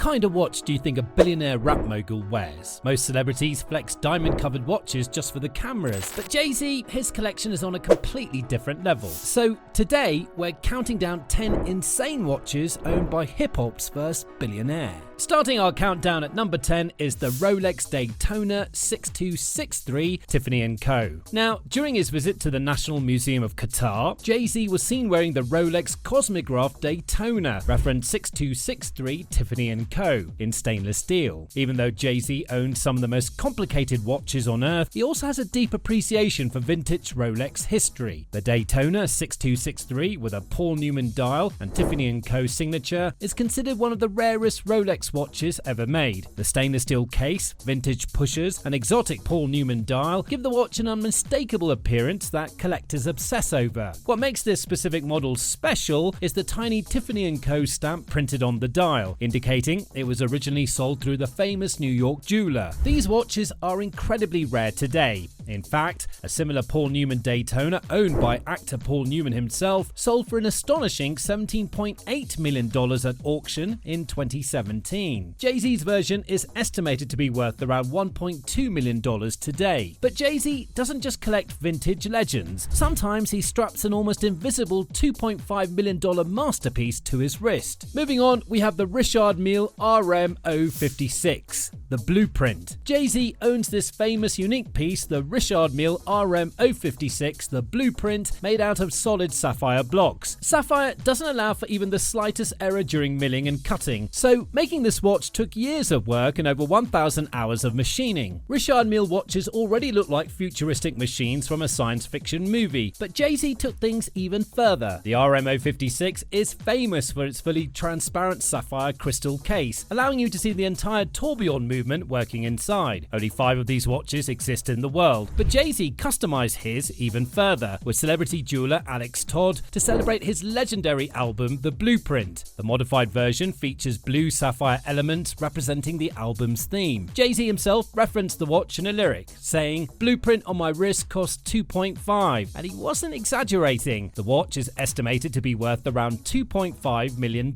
kind of watch do you think a billionaire rap mogul wears? Most celebrities flex diamond-covered watches just for the cameras, but Jay-Z, his collection is on a completely different level. So today, we're counting down 10 insane watches owned by hip-hop's first billionaire. Starting our countdown at number 10 is the Rolex Daytona 6263 Tiffany & Co. Now, during his visit to the National Museum of Qatar, Jay-Z was seen wearing the Rolex Cosmograph Daytona, reference 6263 Tiffany & Co. in stainless steel. Even though Jay-Z owns some of the most complicated watches on earth, he also has a deep appreciation for vintage Rolex history. The Daytona 6263 with a Paul Newman dial and Tiffany & Co. signature is considered one of the rarest Rolex watches ever made. The stainless steel case, vintage pushers, and exotic Paul Newman dial give the watch an unmistakable appearance that collectors obsess over. What makes this specific model special is the tiny Tiffany & Co. stamp printed on the dial, indicating it was originally sold through the famous New York jeweler. These watches are incredibly rare today. In fact, a similar Paul Newman Daytona owned by actor Paul Newman himself sold for an astonishing $17.8 million at auction in 2017. Jay-Z's version is estimated to be worth around $1.2 million today. But Jay-Z doesn't just collect vintage legends. Sometimes he straps an almost invisible $2.5 million masterpiece to his wrist. Moving on, we have the Richard Mille RM056, the Blueprint. Jay-Z owns this famous unique piece, the Richard Mille RM056, the Blueprint, made out of solid sapphire blocks. Sapphire doesn't allow for even the slightest error during milling and cutting, so making this watch took years of work and over 1,000 hours of machining. Richard Mille watches already look like futuristic machines from a science fiction movie, but Jay-Z took things even further. The RM056 is famous for its fully transparent sapphire crystal case, allowing you to see the entire tourbillon movement working inside. Only 5 of these watches exist in the world, but Jay-Z customized his even further with celebrity jeweler Alex Todd to celebrate his legendary album, The Blueprint. The modified version features blue sapphire elements representing the album's theme. Jay-Z himself referenced the watch in a lyric, saying, "Blueprint on my wrist cost $2.5, and he wasn't exaggerating. The watch is estimated to be worth around $2.5 million.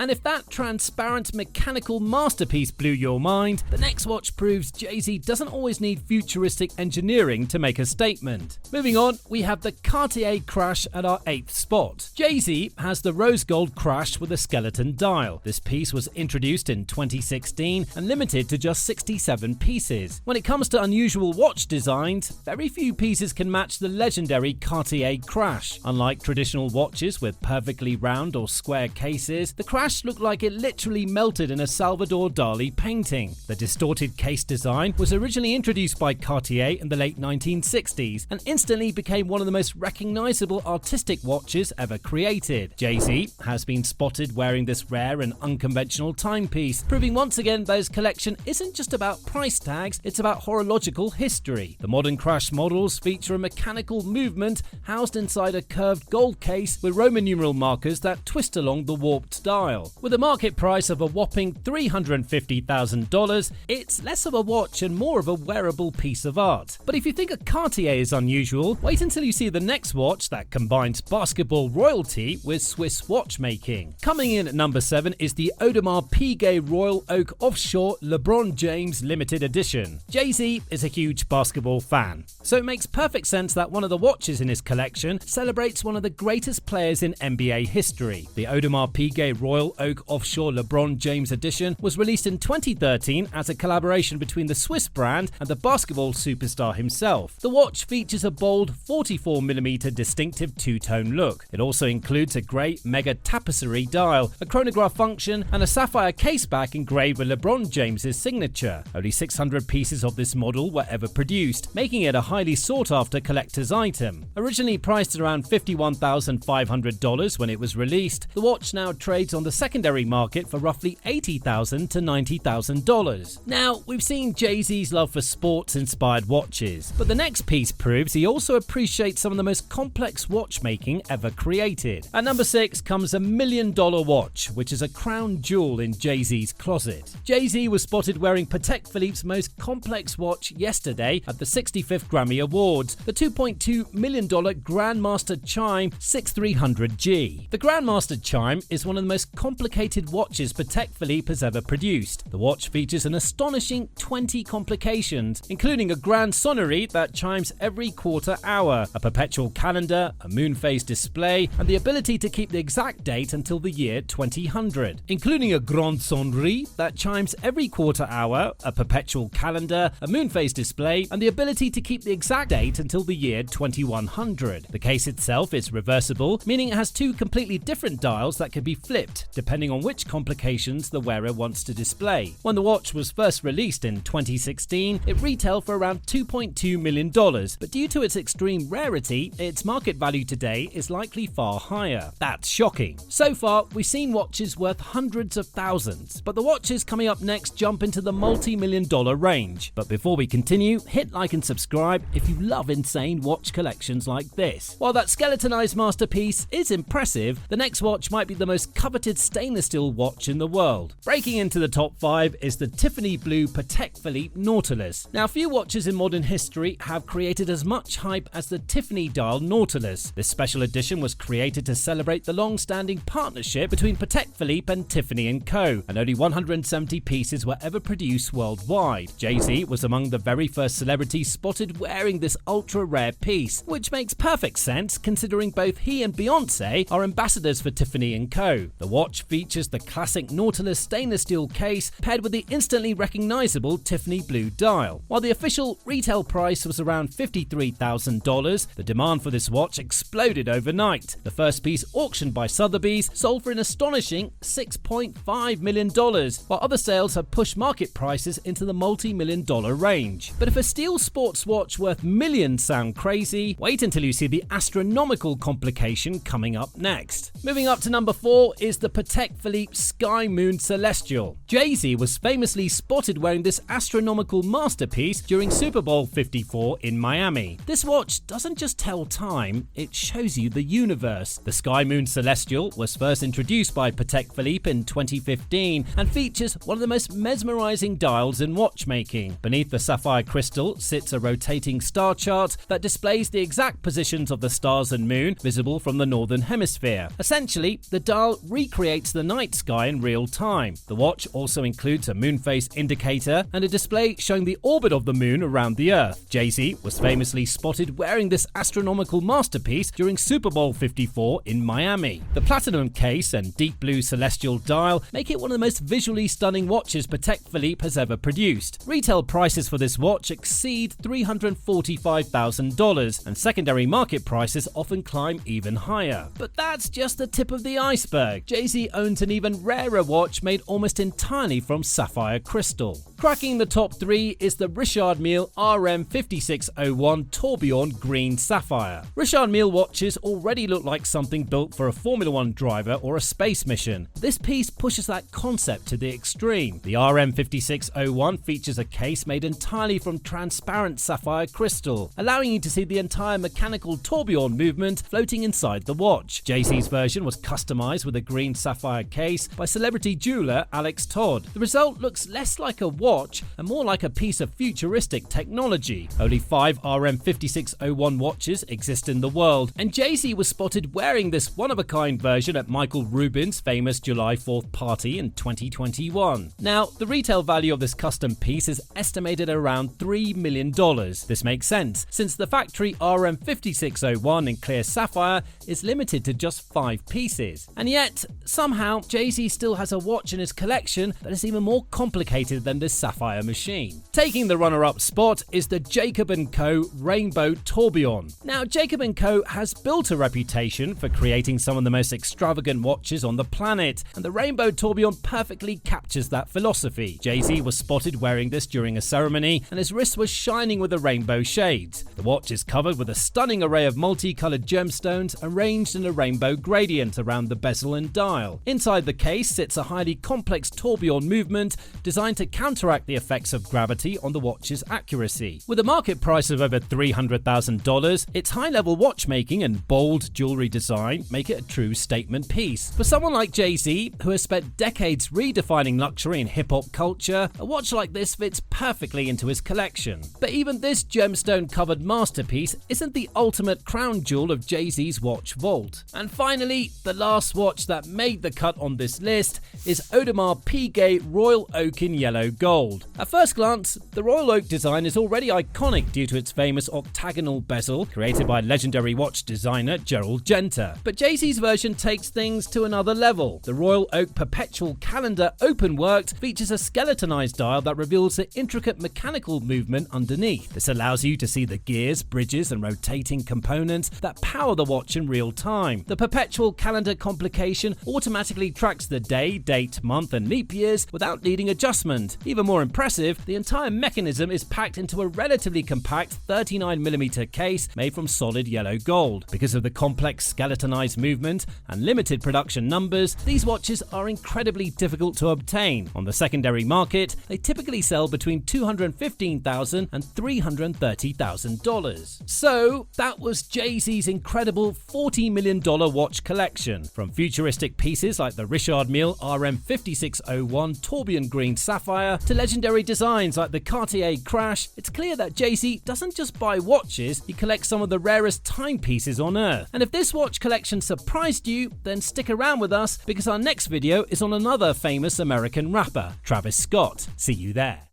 And if that transparent mechanical masterpiece blew your mind, the next watch proves Jay-Z doesn't always need futuristic engineering to make a statement. Moving on, we have the Cartier Crash at our 8th spot. Jay-Z has the rose gold Crash with a skeleton dial. This piece was introduced in 2016 and limited to just 67 pieces. When it comes to unusual watch designs, very few pieces can match the legendary Cartier Crash. Unlike traditional watches with perfectly round or square cases, the Crash looked like it literally melted in a Salvador Dali painting. The distorted case design was originally introduced by Cartier in the late 1960s and instantly became one of the most recognizable artistic watches ever created. Jay-Z has been spotted wearing this rare and unconventional timepiece, proving once again that his collection isn't just about price tags, it's about horological history. The modern Crash models feature a mechanical movement housed inside a curved gold case with Roman numeral markers that twist along the warped dial. With a market price of a whopping $350,000, it's less of a watch and more of a wearable piece of art. But if you think a Cartier is unusual, wait until you see the next watch that combines basketball royalty with Swiss watchmaking. Coming in at number 7 is the Audemars Piguet Royal Oak Offshore LeBron James Limited Edition. Jay-Z is a huge basketball fan, so it makes perfect sense that one of the watches in his collection celebrates one of the greatest players in NBA history. The Audemars Piguet Royal Oak Offshore LeBron James Edition was released in 2013 as a collaboration between the Swiss brand and the basketball superstar himself. The watch features a bold 44mm distinctive two-tone look. It also includes a grey mega tapisserie dial, a chronograph function, and a sapphire caseback engraved with LeBron James's signature. Only 600 pieces of this model were ever produced, making it a highly sought-after collector's item. Originally priced at around $51,500 when it was released, the watch now trades on the secondary market for roughly $80,000 to $90,000. Now, we've seen Jay-Z's love for sports-inspired watches watches. But the next piece proves he also appreciates some of the most complex watchmaking ever created. At number 6 comes a $1 million watch, which is a crown jewel in Jay-Z's closet. Jay-Z was spotted wearing Patek Philippe's most complex watch yesterday at the 65th Grammy Awards, the $2.2 million Grandmaster Chime 6300G. The Grandmaster Chime is one of the most complicated watches Patek Philippe has ever produced. The watch features an astonishing 20 complications, including a grand sonnerie that chimes every quarter hour, a perpetual calendar, a moon phase display, and the ability to keep the exact date until the year 2000, including a grand sonnerie that chimes every quarter hour, a perpetual calendar, a moon phase display, and the ability to keep the exact date until the year 2100. The case itself is reversible, meaning it has two completely different dials that can be flipped depending on which complications the wearer wants to display. When the watch was first released in 2016, it retailed for around $2.2 million, but due to its extreme rarity, its market value today is likely far higher. That's shocking. So far, we've seen watches worth hundreds of thousands, but the watches coming up next jump into the multi-million-dollar range. But before we continue, hit like and subscribe if you love insane watch collections like this. While that skeletonized masterpiece is impressive, the next watch might be the most coveted stainless steel watch in the world. Breaking into the top 5 is the Tiffany blue Patek Philippe Nautilus. Now, few watches in modern history have created as much hype as the Tiffany dial Nautilus. This special edition was created to celebrate the long-standing partnership between Patek Philippe and Tiffany & Co., and only 170 pieces were ever produced worldwide. Jay-Z was among the very first celebrities spotted wearing this ultra-rare piece, which makes perfect sense considering both he and Beyonce are ambassadors for Tiffany & Co. The watch features the classic Nautilus stainless steel case paired with the instantly recognizable Tiffany blue dial. While the official retail price was around $53,000, the demand for this watch exploded overnight. The first piece, auctioned by Sotheby's, sold for an astonishing $6.5 million, while other sales have pushed market prices into the multi-million-dollar range. But if a steel sports watch worth millions sound crazy, wait until you see the astronomical complication coming up next. Moving up to number 4 is the Patek Philippe Sky Moon Celestial. Jay-Z was famously spotted wearing this astronomical masterpiece during Super Bowl 54 in Miami. This watch doesn't just tell time, it shows you the universe. The Sky Moon Celestial was first introduced by Patek Philippe in 2015 and features one of the most mesmerizing dials in watchmaking. Beneath the sapphire crystal sits a rotating star chart that displays the exact positions of the stars and moon visible from the northern hemisphere. Essentially, the dial recreates the night sky in real time. The watch also includes a moon phase indicator and a display showing the orbit of the moon around the Earth. Jay-Z was famously spotted wearing this astronomical masterpiece during Super Bowl 54 in Miami. The platinum case and deep blue celestial dial make it one of the most visually stunning watches Patek Philippe has ever produced. Retail prices for this watch exceed $345,000, and secondary market prices often climb even higher. But that's just the tip of the iceberg. Jay-Z owns an even rarer watch made almost entirely from sapphire crystal. Cracking the top 3 is the Richard Mille RM5601 Tourbillon Green Sapphire. Richard Mille watches already look like something built for a Formula 1 driver or a space mission. This piece pushes that concept to the extreme. The RM5601 features a case made entirely from transparent sapphire crystal, allowing you to see the entire mechanical tourbillon movement floating inside the watch. Jay-Z's version was customized with a green sapphire case by celebrity jeweler Alex Todd. The result looks less like a watch and more like a piece of futuristic technology. Only 5 RM5601 watches exist in the world, and Jay-Z was spotted wearing this one-of-a-kind version at Michael Rubin's famous July 4th party in 2021. Now, the retail value of this custom piece is estimated at around $3 million. This makes sense, since the factory RM5601 in clear sapphire is limited to just 5 pieces. And yet, somehow, Jay-Z still has a watch in his collection that is even more complicated than this sapphire machine. Taking the runner-up spot is the Jacob & Co. Rainbow Tourbillon. Now, Jacob & Co. has built a reputation for creating some of the most extravagant watches on the planet, and the Rainbow Tourbillon perfectly captures that philosophy. Jay-Z was spotted wearing this during a ceremony, and his wrist was shining with the rainbow shades. The watch is covered with a stunning array of multicolored gemstones arranged in a rainbow gradient around the bezel and dial. Inside the case sits a highly complex tourbillon movement designed to counteract the effects of gravity on the watch's accuracy. pricey. With a market price of over $300,000, its high-level watchmaking and bold jewelry design make it a true statement piece. For someone like Jay-Z, who has spent decades redefining luxury in hip-hop culture, a watch like this fits perfectly into his collection. But even this gemstone-covered masterpiece isn't the ultimate crown jewel of Jay-Z's watch vault. And finally, the last watch that made the cut on this list is Audemars Piguet Royal Oak in yellow gold. At first glance, the Royal Oak design is already iconic due to its famous octagonal bezel created by legendary watch designer Gerald Genta. But Jay-Z's version takes things to another level. The Royal Oak Perpetual calendar Openworked features a skeletonized dial that reveals the intricate mechanical movement underneath. This allows you to see the gears, bridges and rotating components that power the watch in real time. The Perpetual calendar complication automatically tracks the day, date, month and leap years without needing adjustment. Even more impressive, the entire mechanism is packed into a relatively compact 39mm case made from solid yellow gold. Because of the complex skeletonized movement and limited production numbers, these watches are incredibly difficult to obtain. On the secondary market, they typically sell between $215,000 and $330,000. So that was Jay-Z's incredible $40 million watch collection. From futuristic pieces like the Richard Mille RM5601 Tourbillon Green Sapphire to legendary designs like the Cartier Crash, it's clear that Jay-Z doesn't just buy watches, he collects some of the rarest timepieces on earth. And if this watch collection surprised you, then stick around with us because our next video is on another famous American rapper, Travis Scott. See you there.